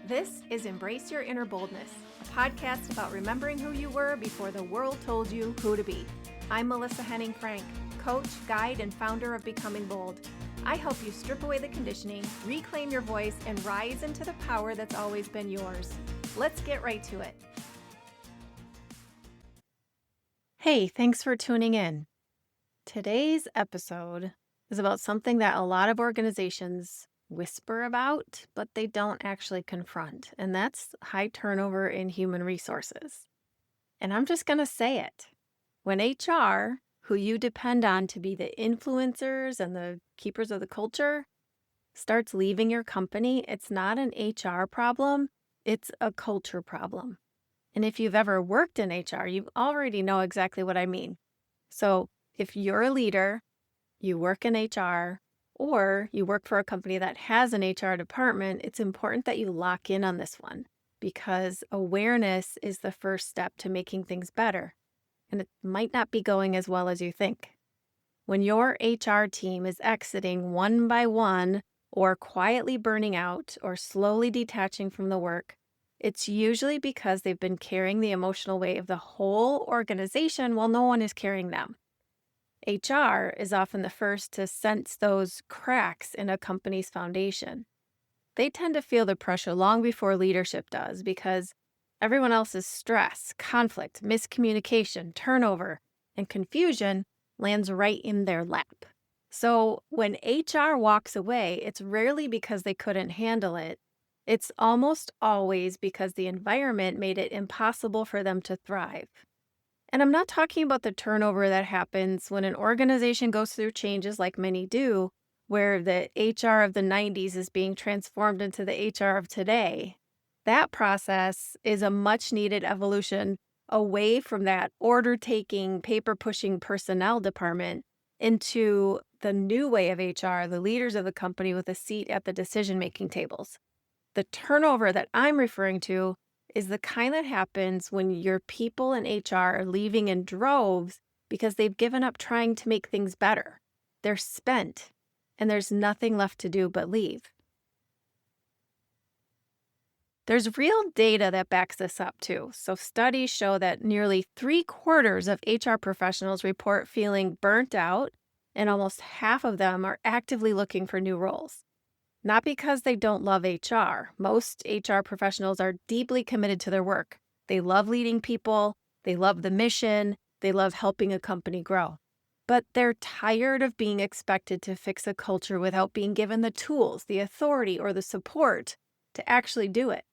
This is Embrace Your Inner Boldness, a podcast about remembering who you were before the world told you who to be. I'm Melissa Henning Frank, coach, guide, and founder of Becoming Bold. I help you strip away the conditioning, reclaim your voice, and rise into the power that's always been yours. Let's get right to it. Hey, thanks for tuning in. Today's episode is about something that a lot of organizations whisper about, but they don't actually confront, and that's high turnover in human resources. And I'm just going to say it. When HR, who you depend on to be the influencers and the keepers of the culture, starts leaving your company, it's not an HR problem, it's a culture problem. And if you've ever worked in HR, you already know exactly what I mean. So if you're a leader, you work in HR, or you work for a company that has an HR department, it's important that you lock in on this one because awareness is the first step to making things better. And it might not be going as well as you think. When your HR team is exiting one by one, or quietly burning out, or slowly detaching from the work, it's usually because they've been carrying the emotional weight of the whole organization while no one is carrying them. HR is often the first to sense those cracks in a company's foundation. They tend to feel the pressure long before leadership does because everyone else's stress, conflict, miscommunication, turnover, and confusion lands right in their lap. So when HR walks away, it's rarely because they couldn't handle it. It's almost always because the environment made it impossible for them to thrive. And I'm not talking about the turnover that happens when an organization goes through changes like many do, where the HR of the 90s is being transformed into the HR of today. That process is a much needed evolution away from that order taking, paper pushing personnel department into the new way of HR, the leaders of the company with a seat at the decision making tables. The turnover that I'm referring to is the kind that happens when your people in HR are leaving in droves because they've given up trying to make things better. They're spent, and there's nothing left to do but leave. There's real data that backs this up too. So studies show that nearly 3/4 of HR professionals report feeling burnt out, and almost half of them are actively looking for new roles. Not because they don't love HR. Most HR professionals are deeply committed to their work. They love leading people, they love the mission, they love helping a company grow. But they're tired of being expected to fix a culture without being given the tools, the authority, or the support to actually do it.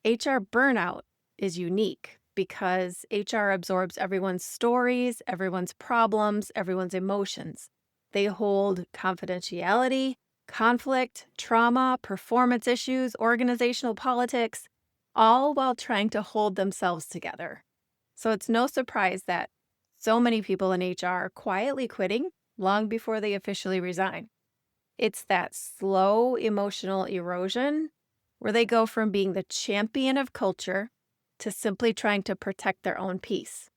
HR burnout is unique because HR absorbs everyone's stories, everyone's problems, everyone's emotions. They hold confidentiality, conflict, trauma, performance issues, organizational politics, all while trying to hold themselves together. So it's no surprise that so many people in HR are quietly quitting long before they officially resign. It's that slow emotional erosion where they go from being the champion of culture to simply trying to protect their own peace.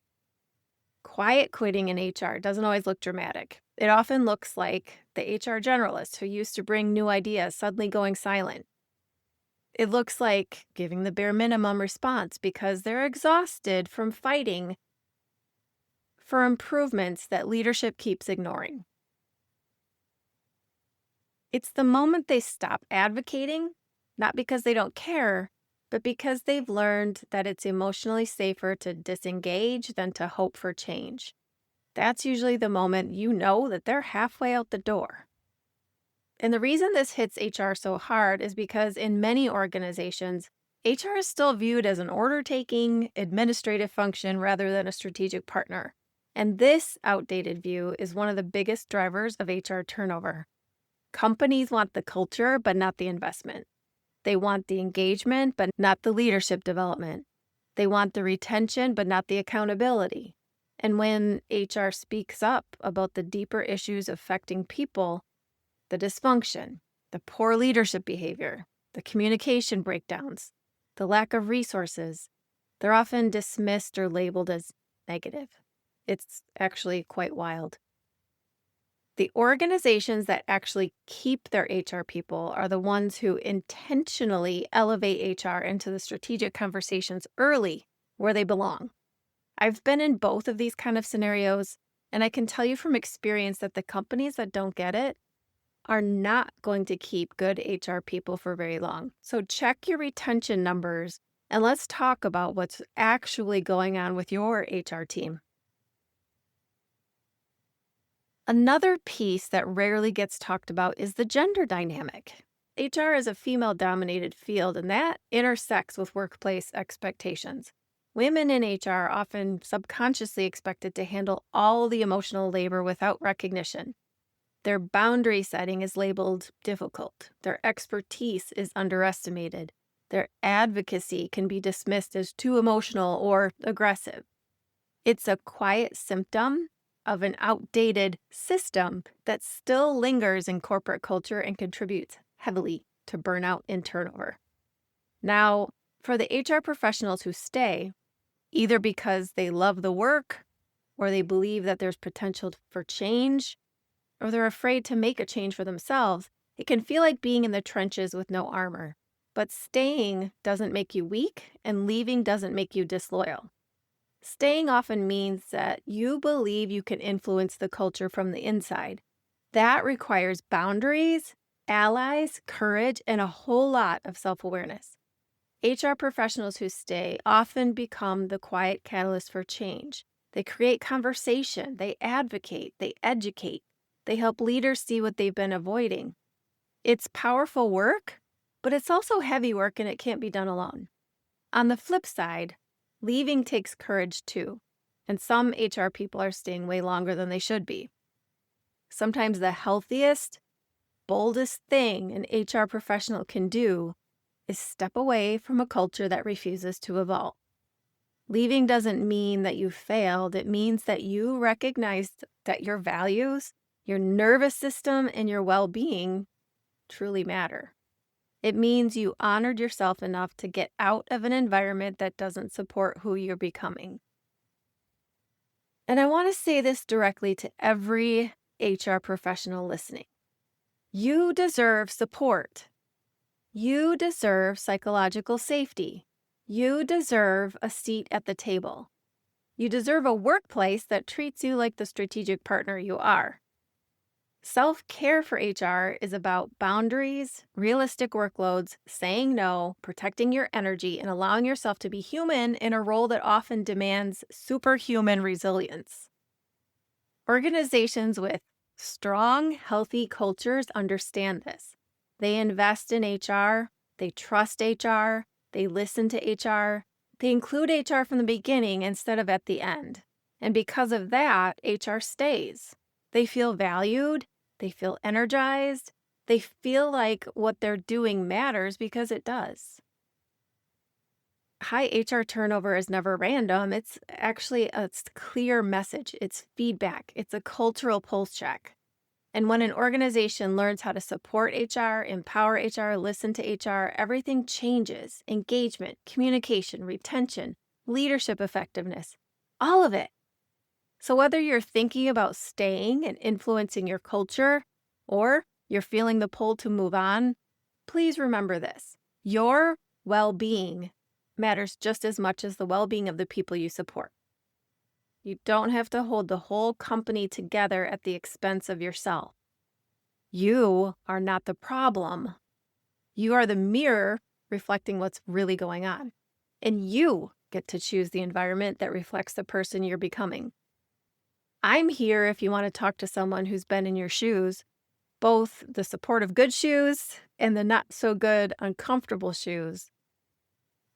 Quiet quitting in HR doesn't always look dramatic. It often looks like the HR generalist who used to bring new ideas suddenly going silent. It looks like giving the bare minimum response because they're exhausted from fighting for improvements that leadership keeps ignoring. It's the moment they stop advocating, not because they don't care, but because they've learned that it's emotionally safer to disengage than to hope for change. That's usually the moment you know that they're halfway out the door. And the reason this hits HR so hard is because in many organizations, HR is still viewed as an order-taking, administrative function rather than a strategic partner. And this outdated view is one of the biggest drivers of HR turnover. Companies want the culture, but not the investment. They want the engagement, but not the leadership development. They want the retention, but not the accountability. And when HR speaks up about the deeper issues affecting people, the dysfunction, the poor leadership behavior, the communication breakdowns, the lack of resources, they're often dismissed or labeled as negative. It's actually quite wild. The organizations that actually keep their HR people are the ones who intentionally elevate HR into the strategic conversations early where they belong. I've been in both of these kind of scenarios, and I can tell you from experience that the companies that don't get it are not going to keep good HR people for very long. So check your retention numbers and let's talk about what's actually going on with your HR team. Another piece that rarely gets talked about is the gender dynamic. HR is a female dominated field, and that intersects with workplace expectations. Women in HR are often subconsciously expected to handle all the emotional labor without recognition. Their boundary setting is labeled difficult. Their expertise is underestimated. Their advocacy can be dismissed as too emotional or aggressive. It's a quiet symptom of an outdated system that still lingers in corporate culture and contributes heavily to burnout and turnover. Now, for the HR professionals who stay, either because they love the work or they believe that there's potential for change, or they're afraid to make a change for themselves, it can feel like being in the trenches with no armor. But staying doesn't make you weak, and leaving doesn't make you disloyal. Staying often means that you believe you can influence the culture from the inside. That requires boundaries, allies, courage, and a whole lot of self-awareness. HR professionals who stay often become the quiet catalyst for change. They create conversation, they advocate, they educate, they help leaders see what they've been avoiding. It's powerful work, but it's also heavy work and it can't be done alone. On the flip side, leaving takes courage too, and some HR people are staying way longer than they should be. Sometimes the healthiest, boldest thing an HR professional can do is step away from a culture that refuses to evolve. Leaving doesn't mean that you failed. It means that you recognized that your values, your nervous system, and your well-being truly matter. It means you honored yourself enough to get out of an environment that doesn't support who you're becoming. And I want to say this directly to every HR professional listening. You deserve support. You deserve psychological safety. You deserve a seat at the table. You deserve a workplace that treats you like the strategic partner you are. Self-care for HR is about boundaries, realistic workloads, saying no, protecting your energy, and allowing yourself to be human in a role that often demands superhuman resilience. Organizations with strong, healthy cultures understand this. They invest in HR, they trust HR, they listen to HR, they include HR from the beginning instead of at the end. And because of that, HR stays. They feel valued. They feel energized. They feel like what they're doing matters because it does. High HR turnover is never random. It's actually a clear message. It's feedback. It's a cultural pulse check. And when an organization learns how to support HR, empower HR, listen to HR, everything changes. Engagement, communication, retention, leadership effectiveness, all of it. So whether you're thinking about staying and influencing your culture, or you're feeling the pull to move on, please remember this. Your well-being matters just as much as the well-being of the people you support. You don't have to hold the whole company together at the expense of yourself. You are not the problem. You are the mirror reflecting what's really going on. And you get to choose the environment that reflects the person you're becoming. I'm here if you want to talk to someone who's been in your shoes, both the supportive good shoes and the not so good uncomfortable shoes.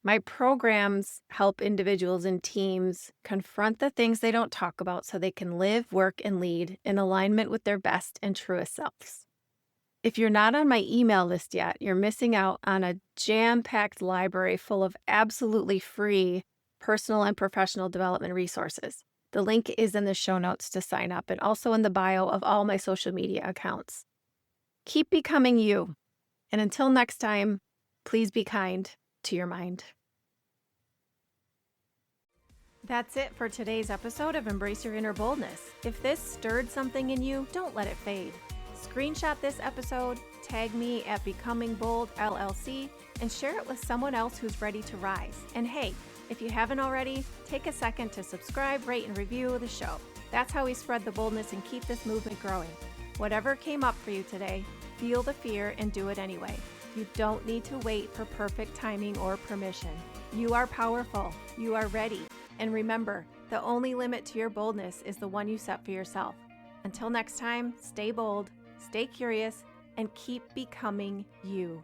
My programs help individuals and teams confront the things they don't talk about so they can live, work, and lead in alignment with their best and truest selves. If you're not on my email list yet, you're missing out on a jam-packed library full of absolutely free personal and professional development resources. The link is in the show notes to sign up and also in the bio of all my social media accounts. Keep becoming you. And until next time, please be kind to your mind. That's it for today's episode of Embrace Your Inner Boldness. If this stirred something in you, don't let it fade. Screenshot this episode, tag me at Becoming Bold LLC, and share it with someone else who's ready to rise. And hey, if you haven't already, take a second to subscribe, rate, and review the show. That's how we spread the boldness and keep this movement growing. Whatever came up for you today, feel the fear and do it anyway. You don't need to wait for perfect timing or permission. You are powerful. You are ready. And remember, the only limit to your boldness is the one you set for yourself. Until next time, stay bold, stay curious, and keep becoming you.